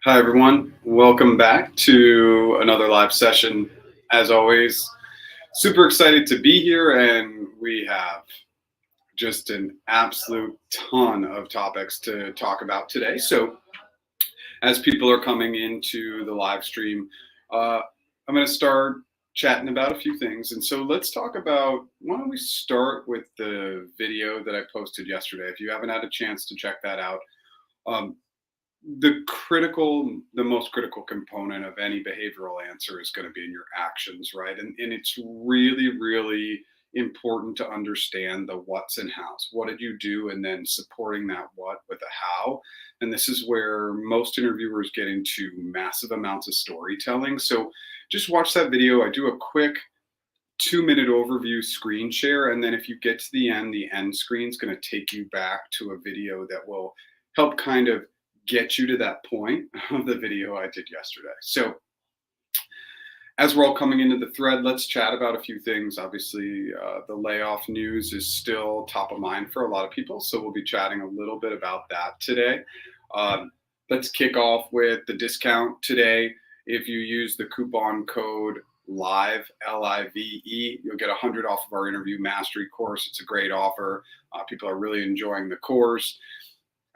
Hi, everyone. Welcome back to another live session. As always, super excited to be here, and we have just an absolute ton of topics to talk about today. So, as people are coming into the live stream, uh, I'm going to start chatting about a few things. And so, let's talk about why don't we start with the video that I posted yesterday? If you haven't had a chance to check that out, um, the most critical component of any behavioral answer is going to be in your actions, right? And it's really, really important to understand the what's and hows. What did you do? And then supporting that what with a how. And this is where most interviewers get into massive amounts of storytelling. So just watch that video. I do a quick 2-minute overview screen share. And then if you get to the end screen is going to take you back to a video that will help kind of get you to that point of the video I did yesterday. So as we're all coming into the thread, let's chat about a few things. Obviously, the layoff news is still top of mind for a lot of people. So we'll be chatting a little bit about that today. Let's kick off with the discount today. If you use the coupon code LIVE, LIVE, you'll get 100 off of our interview mastery course. It's a great offer. People are really enjoying the course.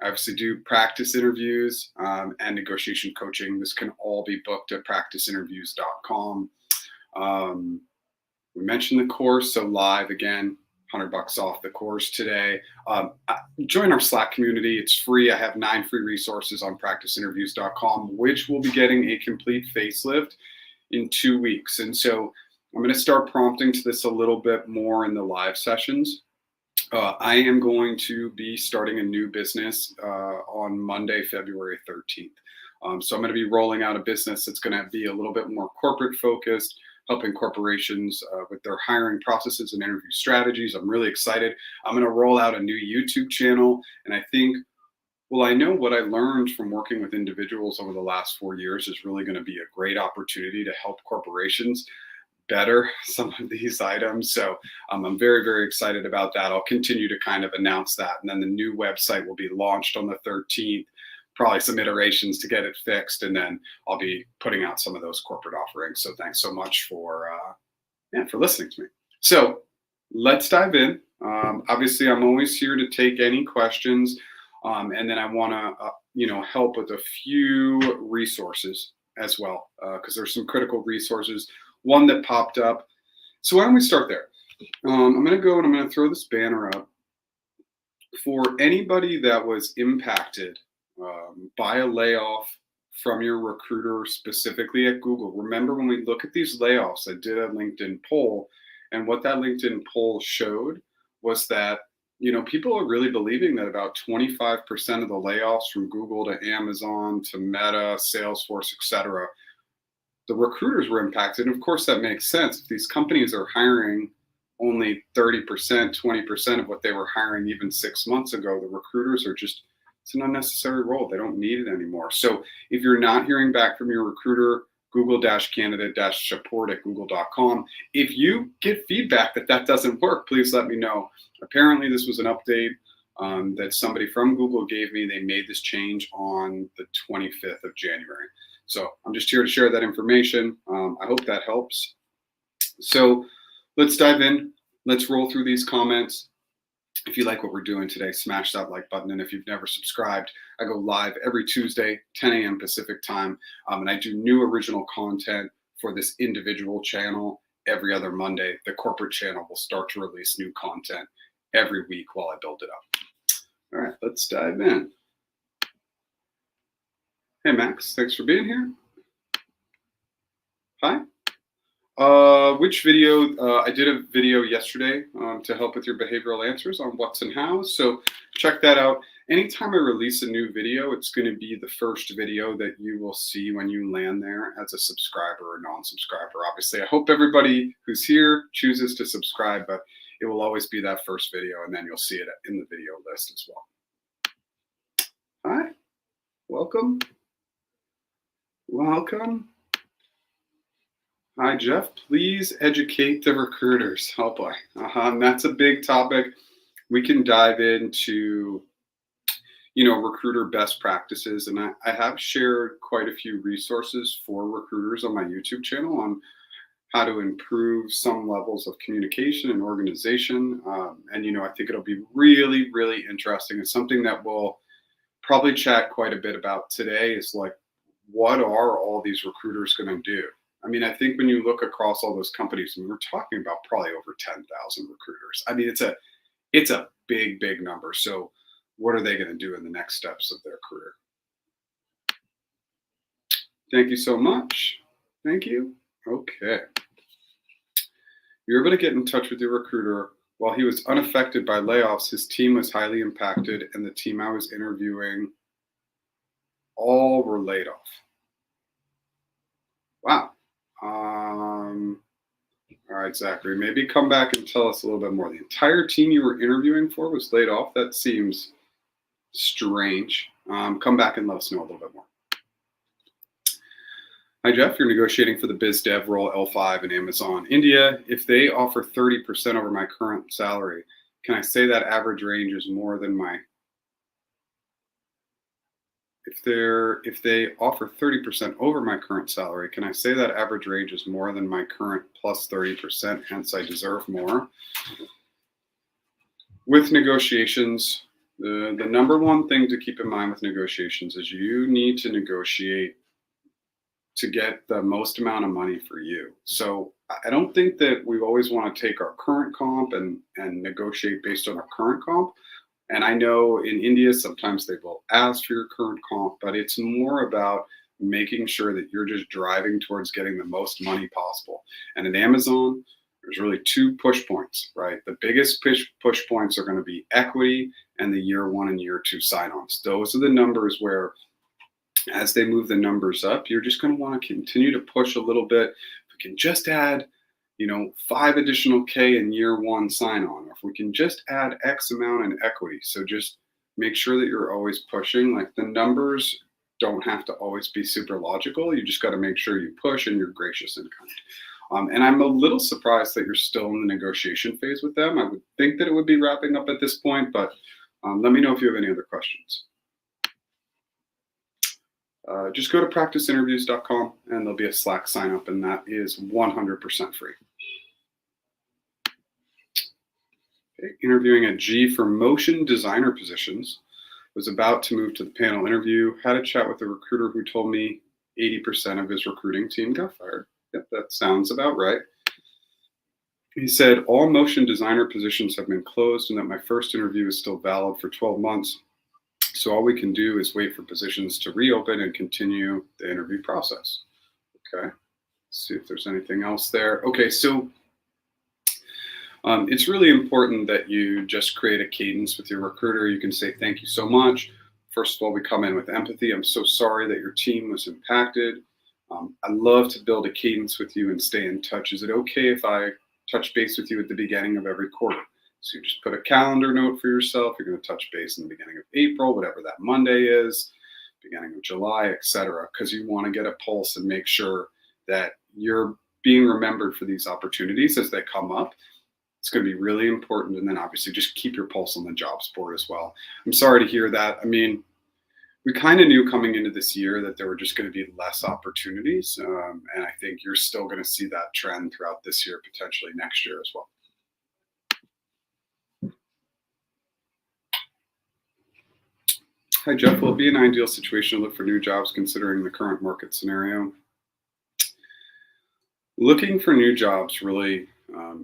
I obviously do practice interviews and negotiation coaching. This can all be booked at practiceinterviews.com. We mentioned the course, so live again, $100 off the course today. Join our Slack community. It's free. I have 9 free resources on practiceinterviews.com, which will be getting a complete facelift in 2 weeks. And so I'm going to start prompting to this a little bit more in the live sessions. I am going to be starting a new business on Monday, February 13th. So I'm going to be rolling out a business that's going to be a little bit more corporate focused, helping corporations with their hiring processes and interview strategies. I'm really excited. I'm going to roll out a new YouTube channel. And I think, well, I know what I learned from working with individuals over the last 4 years is really going to be a great opportunity to help corporations better some of these items. So I'm very, very excited about that. I'll continue to kind of announce that. And then the new website will be launched on the 13th, probably some iterations to get it fixed. And then I'll be putting out some of those corporate offerings. So thanks so much for listening to me. So let's dive in. Obviously, I'm always here to take any questions. And then I want to, help with a few resources as well, because there's some critical resources. One that popped up. So why don't we start there? I'm going to go and I'm going to throw this banner up. For anybody that was impacted by a layoff from your recruiter, specifically at Google. Remember, when we look at these layoffs, I did a LinkedIn poll, and what that LinkedIn poll showed was that people are really believing that about 25% of the layoffs from Google to Amazon to Meta, Salesforce, etc., the recruiters were impacted. And of course, that makes sense. If these companies are hiring only 30%, 20% of what they were hiring even 6 months ago, the recruiters are just, it's an unnecessary role. They don't need it anymore. So if you're not hearing back from your recruiter, google-candidate-support@google.com. If you get feedback that doesn't work, please let me know. Apparently, this was an update that somebody from Google gave me. They made this change on the 25th of January. So I'm just here to share that information. I hope that helps. So let's dive in. Let's roll through these comments. If you like what we're doing today, smash that like button. And if you've never subscribed, I go live every Tuesday, 10 a.m. Pacific time. And I do new original content for this individual channel every other Monday. The corporate channel will start to release new content every week while I build it up. All right, let's dive in. Hey, Max, thanks for being here. Hi. Which video? I did a video yesterday to help with your behavioral answers on what's and hows. So check that out. Anytime I release a new video, it's going to be the first video that you will see when you land there as a subscriber or non-subscriber. Obviously, I hope everybody who's here chooses to subscribe, but it will always be that first video, and then you'll see it in the video list as well. Hi. Welcome. Welcome. Hi, Jeff. Please educate the recruiters. Oh boy. And that's a big topic. We can dive into, recruiter best practices. And I have shared quite a few resources for recruiters on my YouTube channel on how to improve some levels of communication and organization. And I think it'll be really, really interesting. It's something that we'll probably chat quite a bit about today is like, what are all these recruiters going to do? I mean, I think when you look across all those companies, and we're talking about probably over 10,000 recruiters. I mean, it's a big, big number. So what are they going to do in the next steps of their career? Thank you so much. Thank you. Okay. You're able to get in touch with your recruiter. While he was unaffected by layoffs, his team was highly impacted, and the team I was interviewing all were laid off. Wow. All right, Zachary, maybe come back and tell us a little bit more. The entire team you were interviewing for was laid off. That seems strange. Come back and let us know a little bit more. Hi, Jeff. You're negotiating for the biz dev role L5 in Amazon, India. If they offer 30% over my current salary, can I say that average range is more than my if they offer 30% over my current salary, can I say that average range is more than my current plus 30%, hence I deserve more? With negotiations, the number one thing to keep in mind with negotiations is you need to negotiate to get the most amount of money for you. So I don't think that we always want to take our current comp and negotiate based on our current comp. And I know in India, sometimes they will ask for your current comp, but it's more about making sure that you're just driving towards getting the most money possible. And in Amazon, there's really two push points, right? The biggest push points are going to be equity and the year 1 and year 2 sign-ons. Those are the numbers where, as they move the numbers up, you're just going to want to continue to push a little bit. If we can just add 5 additional K in year 1 sign on, or if we can just add X amount in equity. So just make sure that you're always pushing. Like, the numbers don't have to always be super logical. You just got to make sure you push and you're gracious and kind. And I'm a little surprised that you're still in the negotiation phase with them. I would think that it would be wrapping up at this point, but let me know if you have any other questions. Just go to practiceinterviews.com and there'll be a Slack sign up, and that is 100% free. Okay, interviewing at G for motion designer positions. Was about to move to the panel interview. Had a chat with a recruiter who told me 80% of his recruiting team got fired. Yep, that sounds about right. He said all motion designer positions have been closed and that my first interview is still valid for 12 months. So all we can do is wait for positions to reopen and continue the interview process. Okay, let's see if there's anything else there. Okay, so it's really important that you just create a cadence with your recruiter. You can say, thank you so much. First of all, we come in with empathy. I'm so sorry that your team was impacted. I love to build a cadence with you and stay in touch. Is it okay if I touch base with you at the beginning of every quarter? So you just put a calendar note for yourself. You're going to touch base in the beginning of April, whatever that Monday is, beginning of July, etc., because you want to get a pulse and make sure that you're being remembered for these opportunities as they come up. It's going to be really important. And then obviously just keep your pulse on the jobs board as well. I'm sorry to hear that. I mean, we kind of knew coming into this year that there were just going to be less opportunities. And I think you're still going to see that trend throughout this year, potentially next year as well. Hi, Jeff. Will it be an ideal situation to look for new jobs considering the current market scenario? Looking for new jobs really,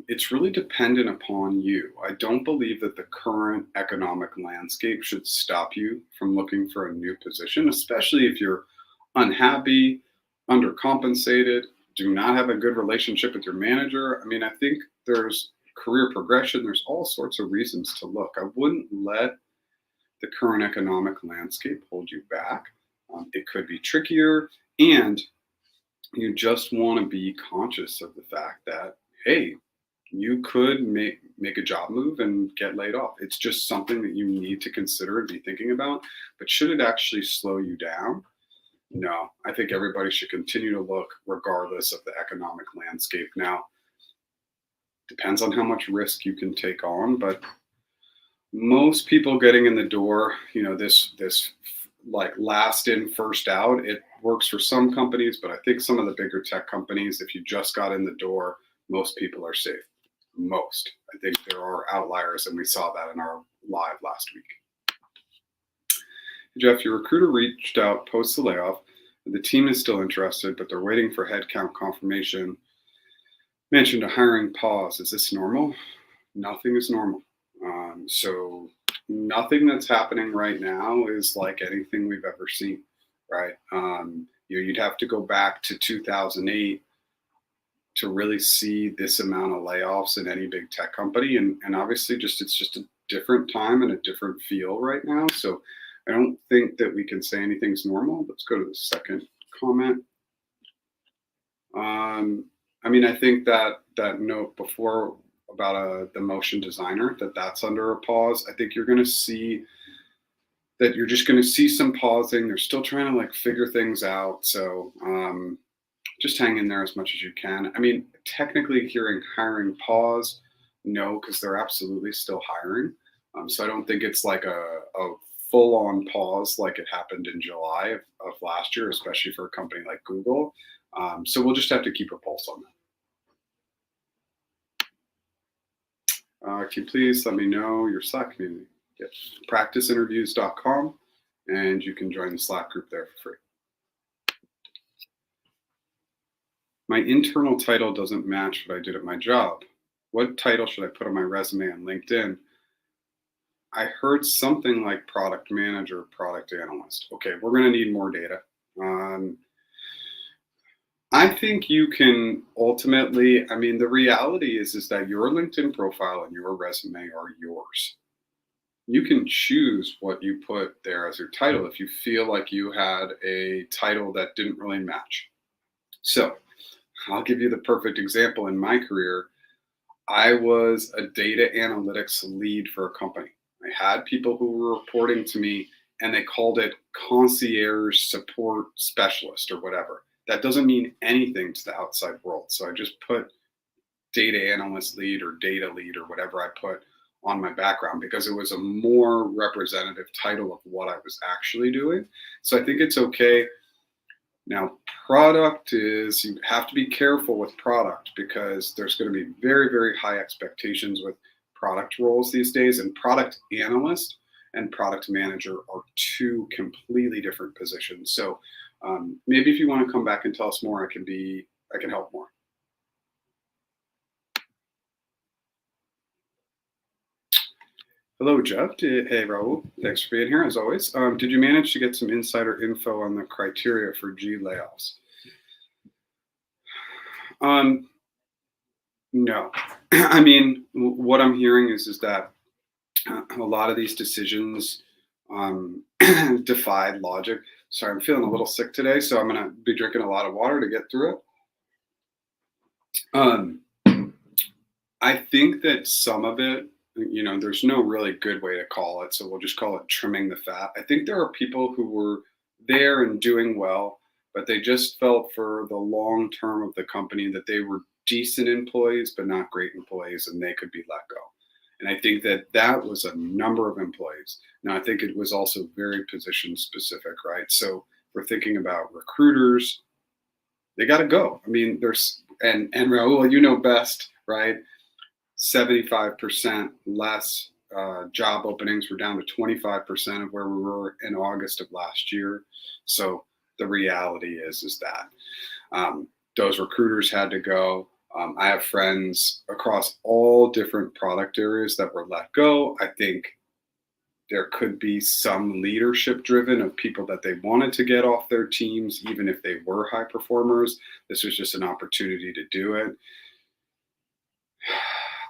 it's really dependent upon you. I don't believe that the current economic landscape should stop you from looking for a new position, especially if you're unhappy, undercompensated, do not have a good relationship with your manager. I mean, I think there's career progression. There's all sorts of reasons to look. I wouldn't let the current economic landscape hold you back. It could be trickier, and you just want to be conscious of the fact that, hey, you could make a job move and get laid off. It's just something that you need to consider and be thinking about. But should it actually slow you down? No, I think everybody should continue to look regardless of the economic landscape. Now, depends on how much risk you can take on, but Most people getting in the door, this like last in, first out, it works for some companies, but I think some of the bigger tech companies, if you just got in the door, most people are safe. Most. I think there are outliers, and we saw that in our live last week. Jeff, your recruiter reached out post the layoff. The team is still interested, but they're waiting for headcount confirmation. Mentioned a hiring pause. Is this normal? Nothing is normal. So nothing that's happening right now is like anything we've ever seen, right? You'd have to go back to 2008 to really see this amount of layoffs in any big tech company, and obviously it's just a different time and a different feel right now. So I don't think that we can say anything's normal. Let's go to the second comment. I think that note before about the motion designer, that's under a pause. I think you're going to see that you're just going to see some pausing. They're still trying to like figure things out. So just hang in there as much as you can. Technically hearing hiring pause, no, because they're absolutely still hiring. So I don't think it's like a full on pause like it happened in July of last year, especially for a company like Google. So we'll just have to keep a pulse on that. Can you please let me know your Slack community? Yes, practiceinterviews.com, and you can join the Slack group there for free. My internal title doesn't match what I did at my job. What title should I put on my resume on LinkedIn? I heard something like product manager, product analyst. Okay, we're going to need more data. I think you can ultimately, the reality is that your LinkedIn profile and your resume are yours. You can choose what you put there as your title if you feel like you had a title that didn't really match. So I'll give you the perfect example. In my career, I was a data analytics lead for a company. I had people who were reporting to me, and they called it concierge support specialist or whatever. That doesn't mean anything to the outside world. So I just put data analyst lead or data lead or whatever I put on my background because it was a more representative title of what I was actually doing. So I think it's okay. Now, product is, you have to be careful with product because there's going to be very, very high expectations with product roles these days, and product analyst and product manager are two completely different positions. So maybe if you want to come back and tell us more, I can help more. Hello, Jeff. Hey, Raul. Thanks for being here as always. Did you manage to get some insider info on the criteria for SWE layoffs? No. What I'm hearing is that a lot of these decisions defied logic. Sorry, I'm feeling a little sick today, so I'm going to be drinking a lot of water to get through it. I think that some of it, there's no really good way to call it, so we'll just call it trimming the fat. I think there are people who were there and doing well, but they just felt for the long term of the company that they were decent employees, but not great employees, and they could be let go. And I think that was a number of employees. Now, I think it was also very position specific, right? So we're thinking about recruiters, they got to go. There's, and Raul, you know best, right? 75% less job openings. We're down to 25% of where we were in August of last year. So the reality is that those recruiters had to go. I have friends across all different product areas that were let go. I think there could be some leadership driven of people that they wanted to get off their teams, even if they were high performers. This was just an opportunity to do it.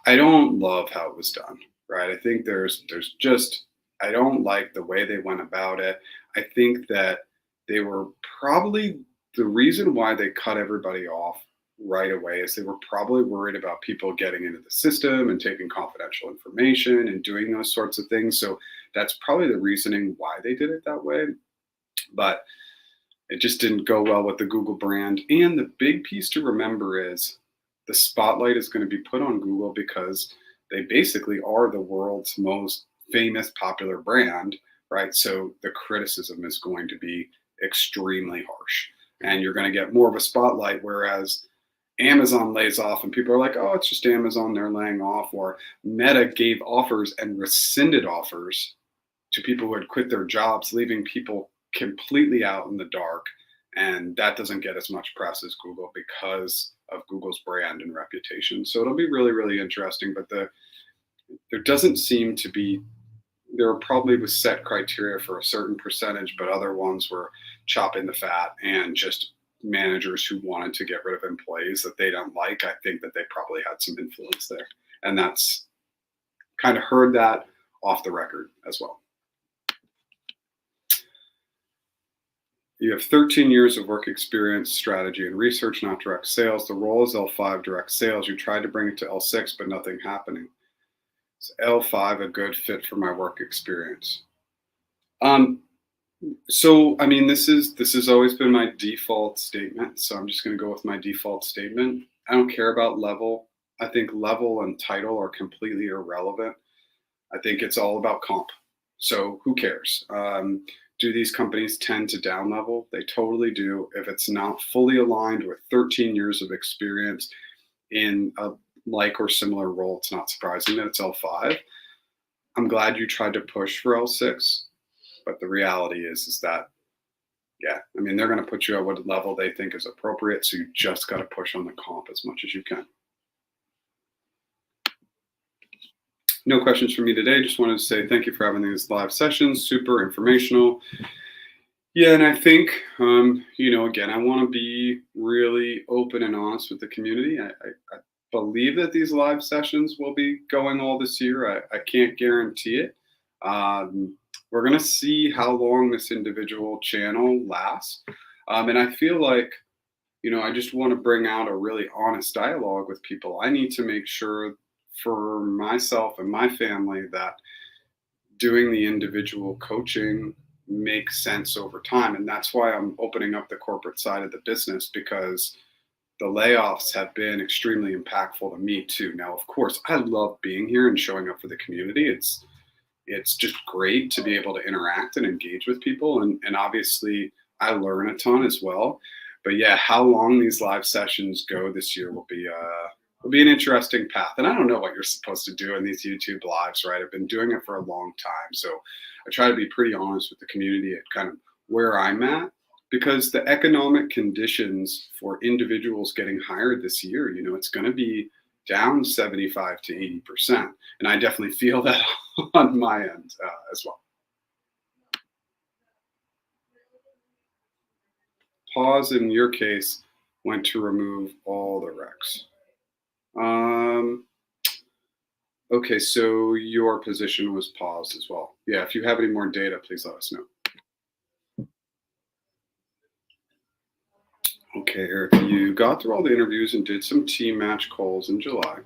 I don't love how it was done, right? I think there's just, I don't like the way they went about it. I think that they were probably, the reason why they cut everybody off right away is they were probably worried about people getting into the system and taking confidential information and doing those sorts of things. So that's probably the reasoning why they did it that way. But it just didn't go well with the Google brand. And the big piece to remember is the spotlight is going to be put on Google because they basically are the world's most famous, popular brand, right? So the criticism is going to be extremely harsh, and you're going to get more of a spotlight. Whereas Amazon lays off, and people are like, "Oh, it's just Amazon; they're laying off." Or Meta gave offers and rescinded offers to people who had quit their jobs, leaving people completely out in the dark. And that doesn't get as much press as Google because of Google's brand and reputation. So it'll be really, really interesting. But there doesn't seem to be, there probably was set criteria for a certain percentage, but other ones were chopping the fat and just managers who wanted to get rid of employees that they don't like. I think that they probably had some influence there. And that's kind of heard that off the record as well. You have 13 years of work experience, strategy, and research, not direct sales. The role is L5, direct sales. You tried to bring it to L6, but nothing happening. Is L5 a good fit for my work experience? So I mean, this has always been my default statement. So I'm just going to go with my default statement. I don't care about level. I think level and title are completely irrelevant. I think it's all about comp. So who cares? Do these companies tend to down level? They totally do. If it's not fully aligned with 13 years of experience in a like or similar role, it's not surprising that it's L5. I'm glad you tried to push for L6, but the reality is that, yeah, I mean, they're going to put you at what level they think is appropriate. So you just got to push on the comp as much as you can. No questions for me today. Just wanted to say thank you for having these live sessions. Super informational. Yeah, and I think, again, I want to be really open and honest with the community. I believe that these live sessions will be going all this year. I can't guarantee it. We're going to see how long this individual channel lasts. And I feel like, I just want to bring out a really honest dialogue with people. I need to make sure for myself and my family that doing the individual coaching makes sense over time. And that's why I'm opening up the corporate side of the business, because the layoffs have been extremely impactful to me too. Now, of course, I love being here and showing up for the community. It's just great to be able to interact and engage with people. And obviously I learn a ton as well. But yeah, how long these live sessions go this year will be an interesting path. And I don't know what you're supposed to do in these YouTube lives, right? I've been doing it for a long time. So I try to be pretty honest with the community at kind of where I'm at, because the economic conditions for individuals getting hired this year, it's going to be down 75 to 80%. And I definitely feel that on my end as well. Pause in your case went to remove all the recs. Okay, so your position was paused as well. Yeah, if you have any more data, please let us know. Okay, Eric, you got through all the interviews and did some team match calls in July.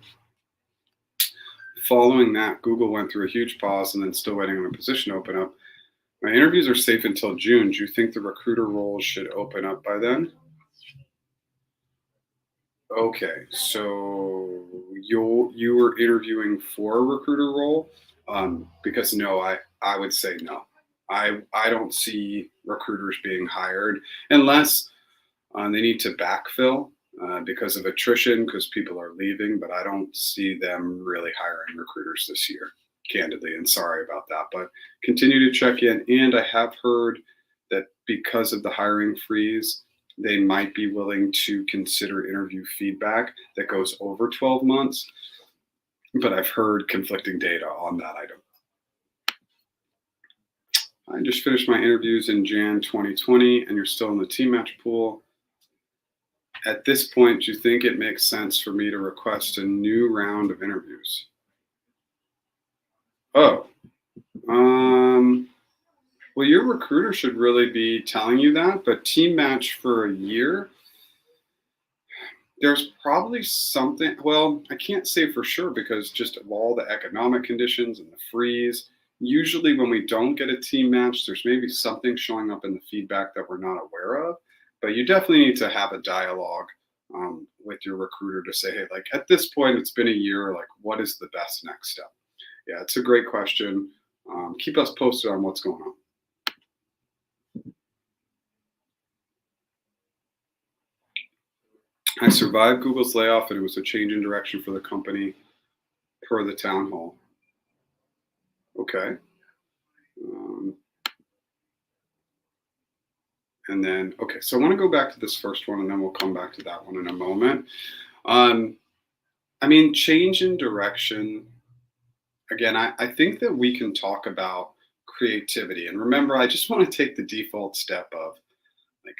Following that, Google went through a huge pause and then still waiting on a position to open up. My interviews are safe until June. Do you think the recruiter roles should open up by then? Okay, so you were interviewing for a recruiter role, because no, I would say no. I don't see recruiters being hired unless they need to backfill because of attrition, because people are leaving. But I don't see them really hiring recruiters this year, candidly. And sorry about that, but continue to check in. And I have heard that because of the hiring freeze, they might be willing to consider interview feedback that goes over 12 months. But I've heard conflicting data on that item. I just finished my interviews in Jan 2020, and you're still in the team match pool. At this point, do you think it makes sense for me to request a new round of interviews? Oh, well, your recruiter should really be telling you that, but team match for a year, there's probably something, well, I can't say for sure because just of all the economic conditions and the freeze. Usually when we don't get a team match, there's maybe something showing up in the feedback that we're not aware of, but you definitely need to have a dialogue with your recruiter to say, hey, like at this point, it's been a year, like what is the best next step? Yeah, it's a great question. Keep us posted on what's going on. I survived Google's layoff, and it was a change in direction for the company per the town hall. Okay. And then, okay, so I want to go back to this first one, and then we'll come back to that one in a moment. I mean, change in direction. Again, I think that we can talk about creativity. And remember, I just want to take the default step of, like,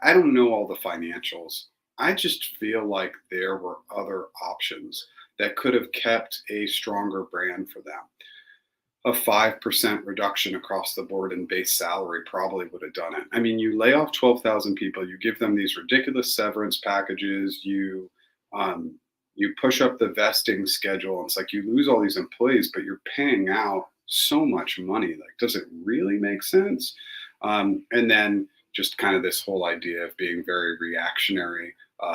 I don't know all the financials. I just feel like there were other options that could have kept a stronger brand for them. A 5% reduction across the board in base salary probably would have done it. I mean, you lay off 12,000 people, you give them these ridiculous severance packages, you push up the vesting schedule. And it's like you lose all these employees, but you're paying out so much money. Like, does it really make sense? And then just kind of this whole idea of being very reactionary.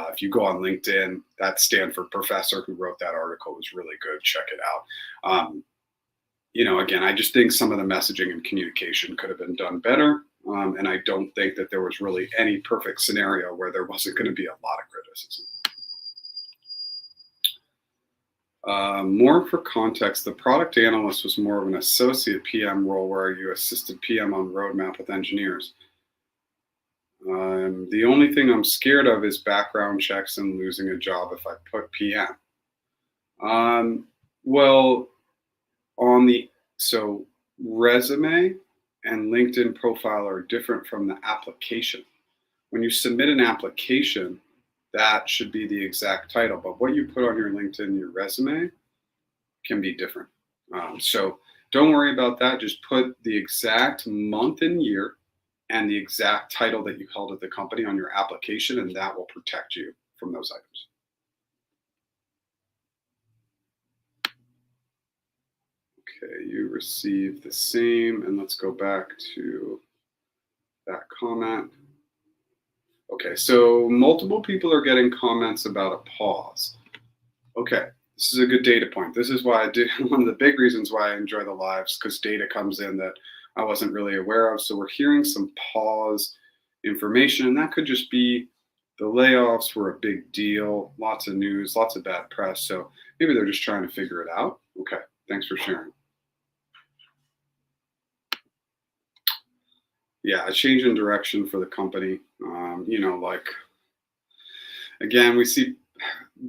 If you go on LinkedIn, that Stanford professor who wrote that article was really good. Check it out. Again, I just think some of the messaging and communication could have been done better. And I don't think that there was really any perfect scenario where there wasn't going to be a lot of criticism. More for context, the product analyst was more of an associate PM role where you assisted PM on roadmap with engineers. The only thing I'm scared of is background checks and losing a job if I put PM. So resume and LinkedIn profile are different from the application. When you submit an application, that should be the exact title, but what you put on your LinkedIn, your resume, can be different. So don't worry about that. Just put the exact month and year and the exact title that you held at the company on your application, and that will protect you from those items. Okay, you received the same, and let's go back to that comment. Okay, so multiple people are getting comments about a pause. Okay, this is a good data point. This is why one of the big reasons why I enjoy the lives, because data comes in that I wasn't really aware of. So we're hearing some pause information, and that could just be the layoffs were a big deal, lots of news, lots of bad press. So maybe they're just trying to figure it out. Okay, thanks for sharing. Yeah, a change in direction for the company. Again, we see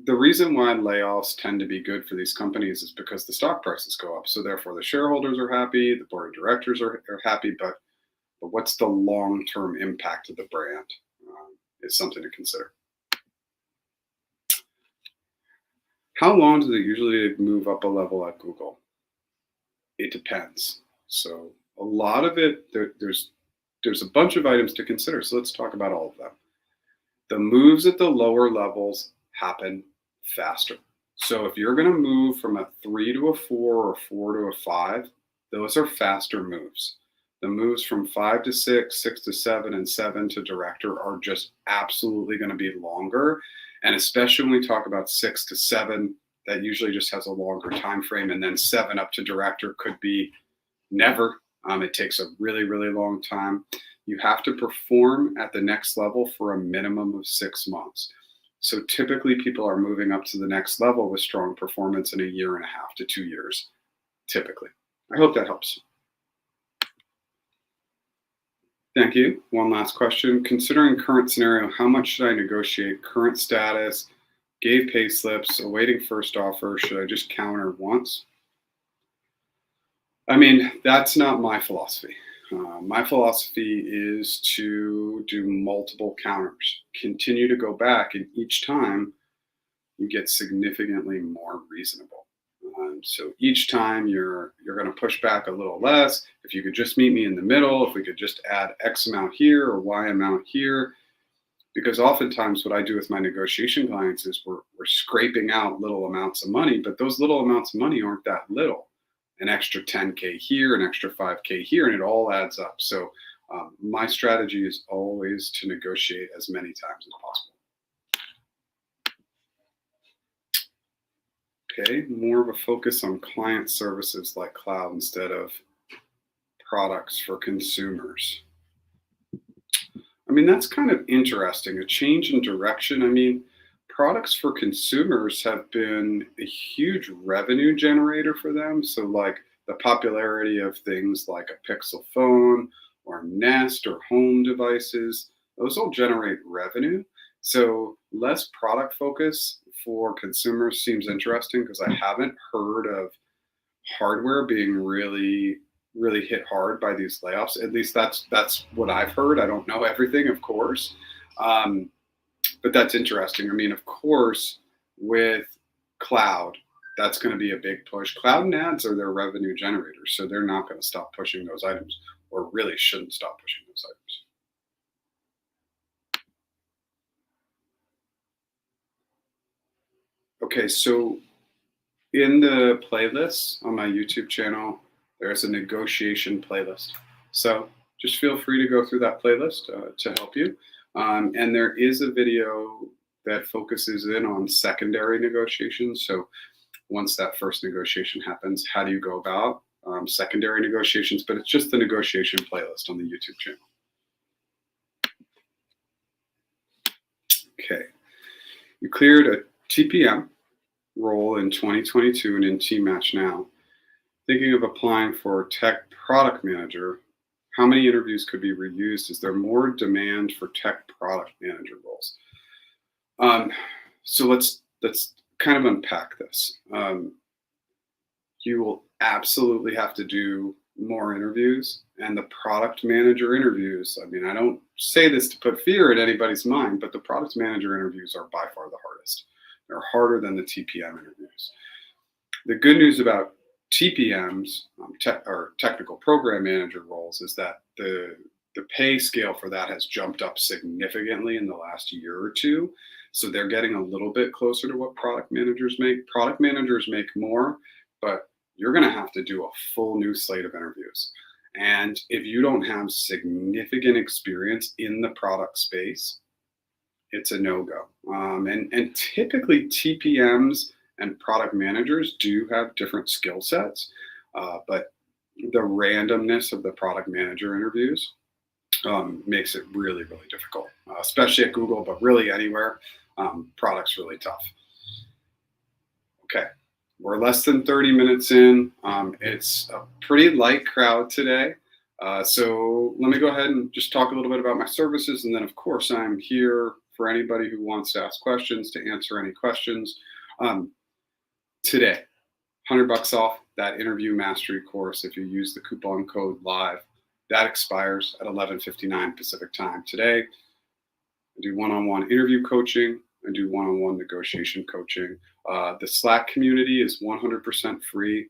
the reason why layoffs tend to be good for these companies is because the stock prices go up. So therefore the shareholders are happy, the board of directors are happy, but what's the long-term impact of the brand is something to consider. How long does it usually move up a level at Google? It depends. So a lot of it, there's a bunch of items to consider. So let's talk about all of them. The moves at the lower levels happen faster. So if you're going to move from a 3 to a 4 or 4 to a 5, those are faster moves. The moves from 5 to 6, 6 to 7, and 7 to director are just absolutely going to be longer. And especially when we talk about 6 to 7, that usually just has a longer time frame. And then 7 up to director could be never. It takes a really, really long time. You have to perform at the next level for a minimum of 6 months. So typically people are moving up to the next level with strong performance in 1.5 years to 2 years, typically. I hope that helps. Thank you. One last question. Considering current scenario, how much should I negotiate? Current status, gave pay slips, awaiting first offer. Should I just counter once? I mean, that's not my philosophy. My philosophy is to do multiple counters, continue to go back, and each time you get significantly more reasonable. So each time you're going to push back a little less. If you could just meet me in the middle, if we could just add X amount here or Y amount here, because oftentimes what I do with my negotiation clients is we're scraping out little amounts of money, but those little amounts of money aren't that little. An extra 10K here, an extra 5K here, and it all adds up. So my strategy is always to negotiate as many times as possible. Okay, more of a focus on client services like cloud instead of products for consumers. I mean, that's kind of interesting, a change in direction. I mean, products for consumers have been a huge revenue generator for them. So, like the popularity of things like a Pixel phone or Nest or home devices, those all generate revenue. So, less product focus for consumers seems interesting because I haven't heard of hardware being really hit hard by these layoffs. At least that's what I've heard. I don't know everything, of course, um, but that's interesting. I mean, of course, with cloud, that's going to be a big push. Cloud and ads are their revenue generators, so they're not going to stop pushing those items, or really shouldn't stop pushing those items. Okay, so in the playlists on my YouTube channel, there's a negotiation playlist. So just feel free to go through that playlist to help you. And there is a video that focuses in on secondary negotiations. So once that first negotiation happens, how do you go about secondary negotiations? But it's just the negotiation playlist on the YouTube channel. Okay. You cleared a TPM role in 2022 and in Team Match now. Thinking of applying for tech product manager, how many interviews could be reused? Is there more demand for tech product manager roles? So let's kind of unpack this. You will absolutely have to do more interviews, and the product manager interviews. I mean, I don't say this to put fear in anybody's mind, but the product manager interviews are by far the hardest. They're harder than the TPM interviews. The good news about TPMs, or technical program manager roles, is that the pay scale for that has jumped up significantly in the last year or two. So they're getting a little bit closer to what product managers make. Product managers make more, but you're going to have to do a full new slate of interviews. And if you don't have significant experience in the product space, it's a no-go. And typically TPMs and product managers do have different skill sets, but the randomness of the product manager interviews makes it really difficult, especially at Google, but really anywhere. Product's really tough. Okay, we're less than 30 minutes in. It's a pretty light crowd today. So let me go ahead and just talk a little bit about my services. And then of course I'm here for anybody who wants to ask questions, to answer any questions. Today, $100 off that interview mastery course. If you use the coupon code LIVE, that expires at 11:59 Pacific time today. I do one-on-one interview coaching. I do one-on-one negotiation coaching. The Slack community is 100% free.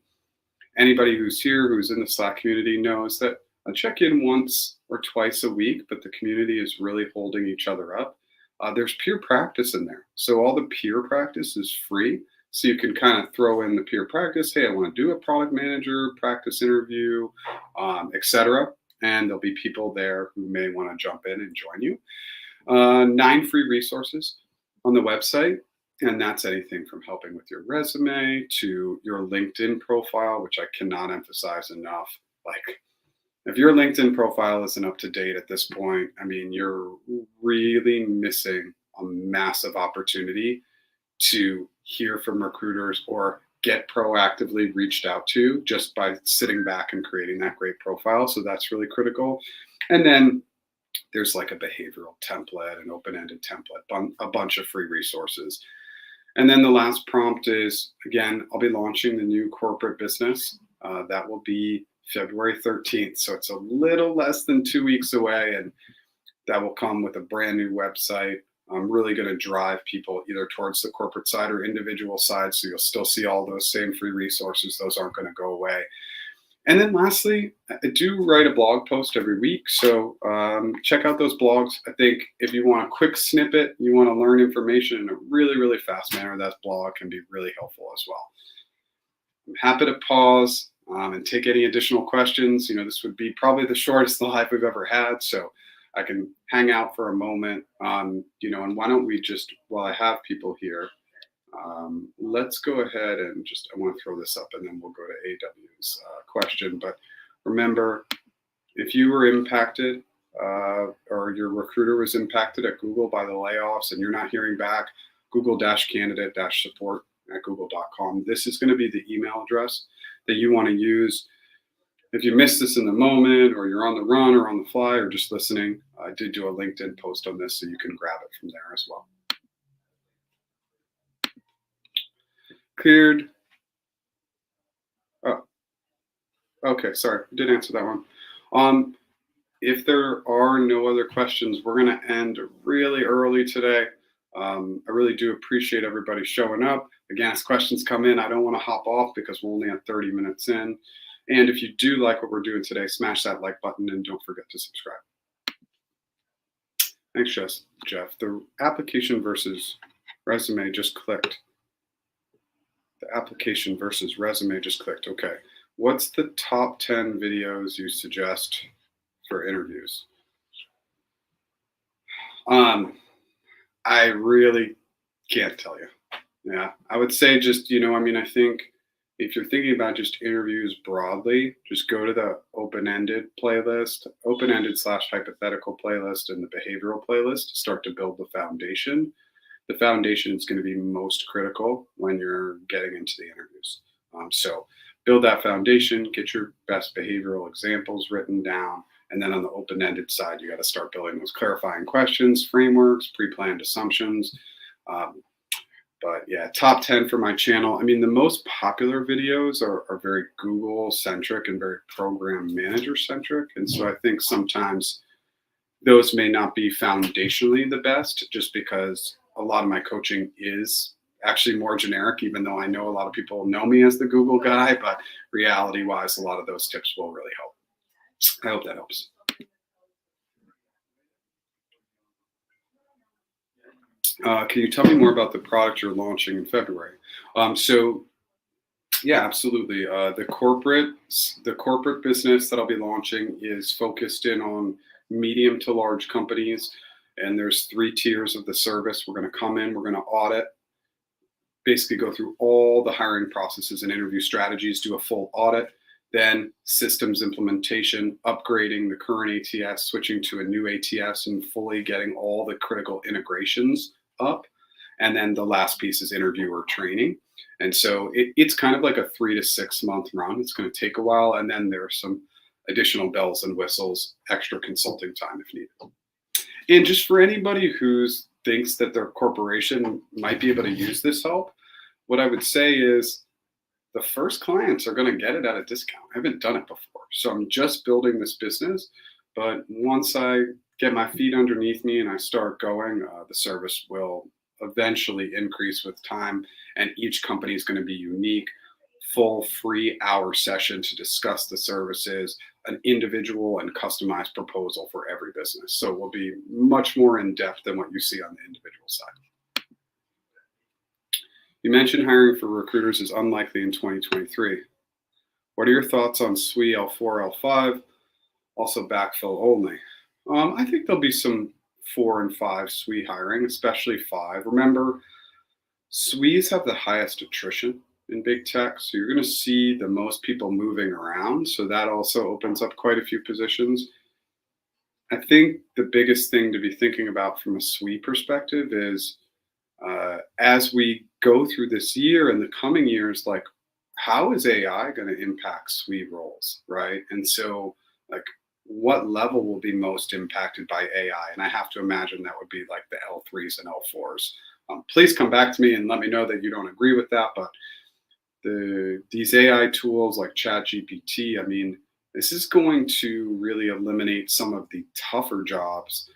Anybody who's here, who's in the Slack community, knows that I check in once or twice a week, but the community is really holding each other up. There's peer practice in there. So all the peer practice is free. So you can kind of throw in the peer practice. Hey, I want to do a product manager practice interview, etc. And there'll be people there who may want to jump in and join you. 9 free resources on the website. And that's anything from helping with your resume to your LinkedIn profile, which I cannot emphasize enough. Like, if your LinkedIn profile isn't up to date at this point, I mean, you're really missing a massive opportunity to hear from recruiters or get proactively reached out to just by sitting back and creating that great profile. So that's really critical. And then there's like a behavioral template, an open-ended template, a bunch of free resources. And then the last prompt is, again, I'll be launching the new corporate business. That will be February 13th. So it's a little less than 2 weeks away, and that will come with a brand new website. I'm really going to drive people either towards the corporate side or individual side. So you'll still see all those same free resources. Those aren't going to go away. And then lastly, I do write a blog post every week. So check out those blogs. I think if you want a quick snippet, you want to learn information in a really fast manner, that blog can be really helpful as well. I'm happy to pause and take any additional questions. You know, this would be probably the shortest live we've ever had. So I can hang out for a moment, you know, and why don't we just, while I have people here, let's go ahead and just, I want to throw this up and then we'll go to AW's question. But remember, If you were impacted or your recruiter was impacted at Google by the layoffs and you're not hearing back, Google-candidate-support at google.com. This is going to be the email address that you want to use. If you missed this in the moment, or you're on the run or on the fly or just listening, I did do a LinkedIn post on this, so you can grab it from there as well. Cleared. Oh, okay. Sorry, I did answer that one. If there are no other questions, we're going to end really early today. I really do appreciate everybody showing up. Again, as questions come in, I don't want to hop off because we're only at 30 minutes in. And if you do like what we're doing today, smash that like button and don't forget to subscribe. Thanks, Jeff. The application versus resume just clicked. The application versus resume just clicked. Okay. What's the top 10 videos you suggest for interviews? I really can't tell you. Yeah, I would say just, I think if you're thinking about just interviews broadly, just go to the open-ended playlist, open-ended/hypothetical playlist, and the behavioral playlist to start to build the foundation. The foundation is going to be most critical when you're getting into the interviews. So build that foundation, get your best behavioral examples written down. And then on the open-ended side, you got to start building those clarifying questions, frameworks, pre-planned assumptions. But yeah, top 10 for my channel. I mean, the most popular videos are very Google-centric and very program manager-centric. And so I think sometimes those may not be foundationally the best, just because a lot of my coaching is actually more generic, even though I know a lot of people know me as the Google guy. But reality-wise, a lot of those tips will really help. I hope that helps. Can you tell me more about the product you're launching in February? Yeah, absolutely. The corporate business that I'll be launching is focused in on medium to large companies, and there's 3 tiers of the service. We're going to come in, we're going to audit, basically go through all the hiring processes and interview strategies, do a full audit. Then systems implementation, upgrading the current ATS, switching to a new ATS, and fully getting all the critical integrations up. And then the last piece is interviewer training. And so it's kind of like a 3 to 6 month run. It's going to take a while. And then there are some additional bells and whistles, extra consulting time if needed. And just for anybody who thinks that their corporation might be able to use this help, what I would say is, the first clients are going to get it at a discount. I haven't done it before. So I'm just building this business. But once I get my feet underneath me and I start going, the service will eventually increase with time. And each company is going to be unique. Full free hour session to discuss the services, an individual and customized proposal for every business. So it will be much more in depth than what you see on the individual side. You mentioned hiring for recruiters is unlikely in 2023. What are your thoughts on SWE L4, L5, also backfill only? I think there'll be some 4 and 5 SWE hiring, especially 5. Remember, SWEs have the highest attrition in big tech, so you're going to see the most people moving around. So that also opens up quite a few positions. I think the biggest thing to be thinking about from a SWE perspective is, as we go through this year and the coming years, like, how is AI going to impact SWE roles, right? And so, like, what level will be most impacted by AI? And I have to imagine that would be like the L3s and L4s. Please come back to me and let me know that you don't agree with that. But these AI tools like ChatGPT, I mean, this is going to really eliminate some of the tougher jobs,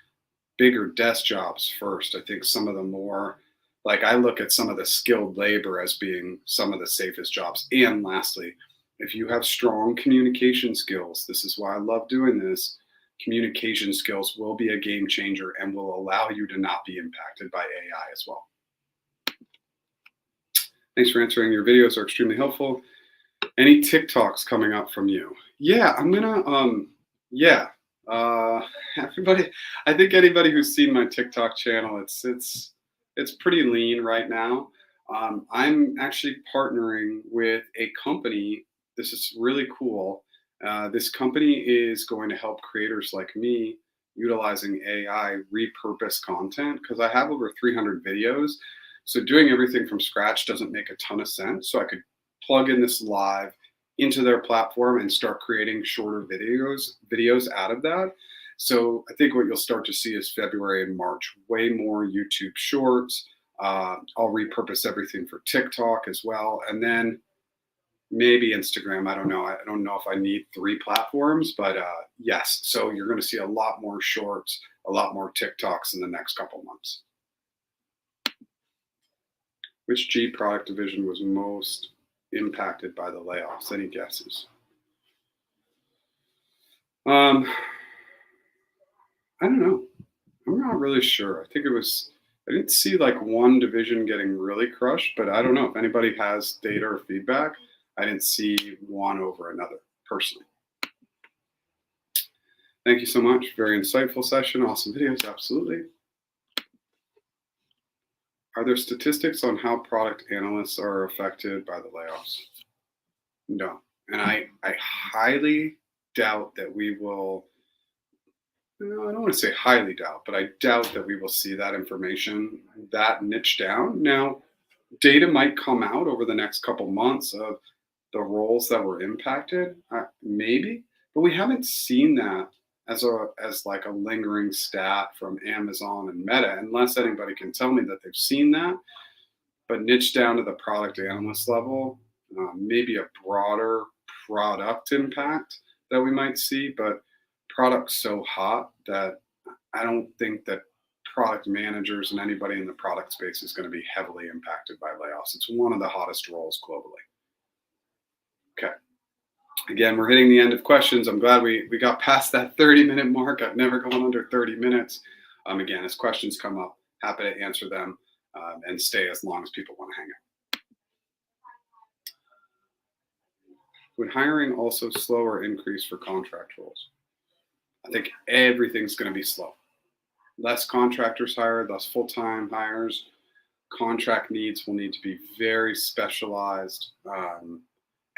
bigger desk jobs first. I think some of the more, like, I look at some of the skilled labor as being some of the safest jobs. And lastly, if you have strong communication skills, this is why I love doing this, communication skills will be a game changer and will allow you to not be impacted by AI as well. Thanks for answering. Your videos are extremely helpful. Any TikToks coming up from you? Yeah, I'm gonna, everybody, I think anybody who's seen my TikTok channel, it's pretty lean right now. I'm actually partnering with a company. This is really cool. This company is going to help creators like me utilizing AI repurpose content because I have over 300 videos. So doing everything from scratch doesn't make a ton of sense. So I could plug in this live into their platform and start creating shorter videos out of that. So I think what you'll start to see is February and March, way more YouTube shorts. I'll repurpose everything for TikTok as well. And then maybe Instagram. I don't know. I don't know if I need 3 platforms, but yes. So you're going to see a lot more shorts, a lot more TikToks in the next couple months. Which G product division was most impacted by the layoffs? Any guesses? I don't know. I'm not really sure. I think I didn't see like one division getting really crushed, but I don't know if anybody has data or feedback. I didn't see one over another personally. Thank you so much. Very insightful session. Awesome videos. Absolutely. Are there statistics on how product analysts are affected by the layoffs? No. And I highly doubt that we will. No, I don't want to say highly doubt, but I doubt that we will see that information that niche down. Now, data might come out over the next couple months of the roles that were impacted, maybe, but we haven't seen that as like a lingering stat from Amazon and Meta, unless anybody can tell me that they've seen that. But niche down to the product analyst level, maybe a broader product impact that we might see, but product's so hot that I don't think that product managers and anybody in the product space is going to be heavily impacted by layoffs. It's one of the hottest roles globally. Okay. Again, we're hitting the end of questions. I'm glad we got past that 30-minute mark. I've never gone under 30 minutes. Again, as questions come up, happy to answer them and stay as long as people want to hang out. Would hiring also slow or increase for contract roles? I think everything's going to be slow. Less contractors hired, less full-time hires. Contract needs will need to be very specialized.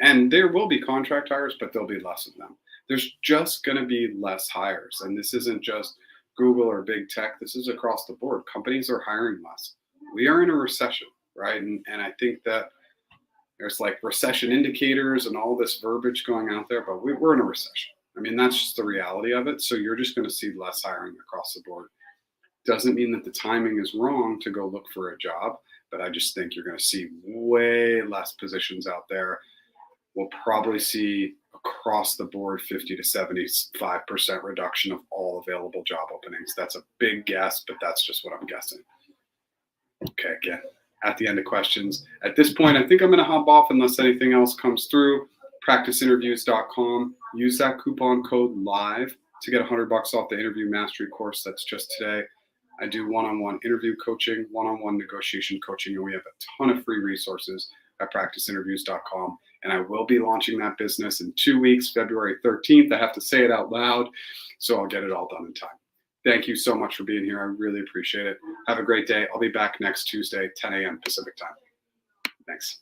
And there will be contract hires, but there'll be less of them. There's just going to be less hires. And this isn't just Google or big tech. This is across the board. Companies are hiring less. We are in a recession, right? And I think that there's like recession indicators and all this verbiage going out there, but we're in a recession. I mean, that's just the reality of it. So you're just going to see less hiring across the board. Doesn't mean that the timing is wrong to go look for a job, but I just think you're going to see way less positions out there. We'll probably see across the board 50 to 75% reduction of all available job openings. That's a big guess, but that's just what I'm guessing. Okay, again, at the end of questions. At this point, I think I'm going to hop off unless anything else comes through. Practiceinterviews.com. Use that coupon code LIVE to get $100 off the interview mastery course. That's just today. I do one-on-one interview coaching, one-on-one negotiation coaching, and we have a ton of free resources at practiceinterviews.com. And I will be launching that business in 2 weeks, February 13th. I have to say it out loud, so I'll get it all done in time. Thank you so much for being here. I really appreciate it. Have a great day. I'll be back next Tuesday, 10 a.m. Pacific time. Thanks.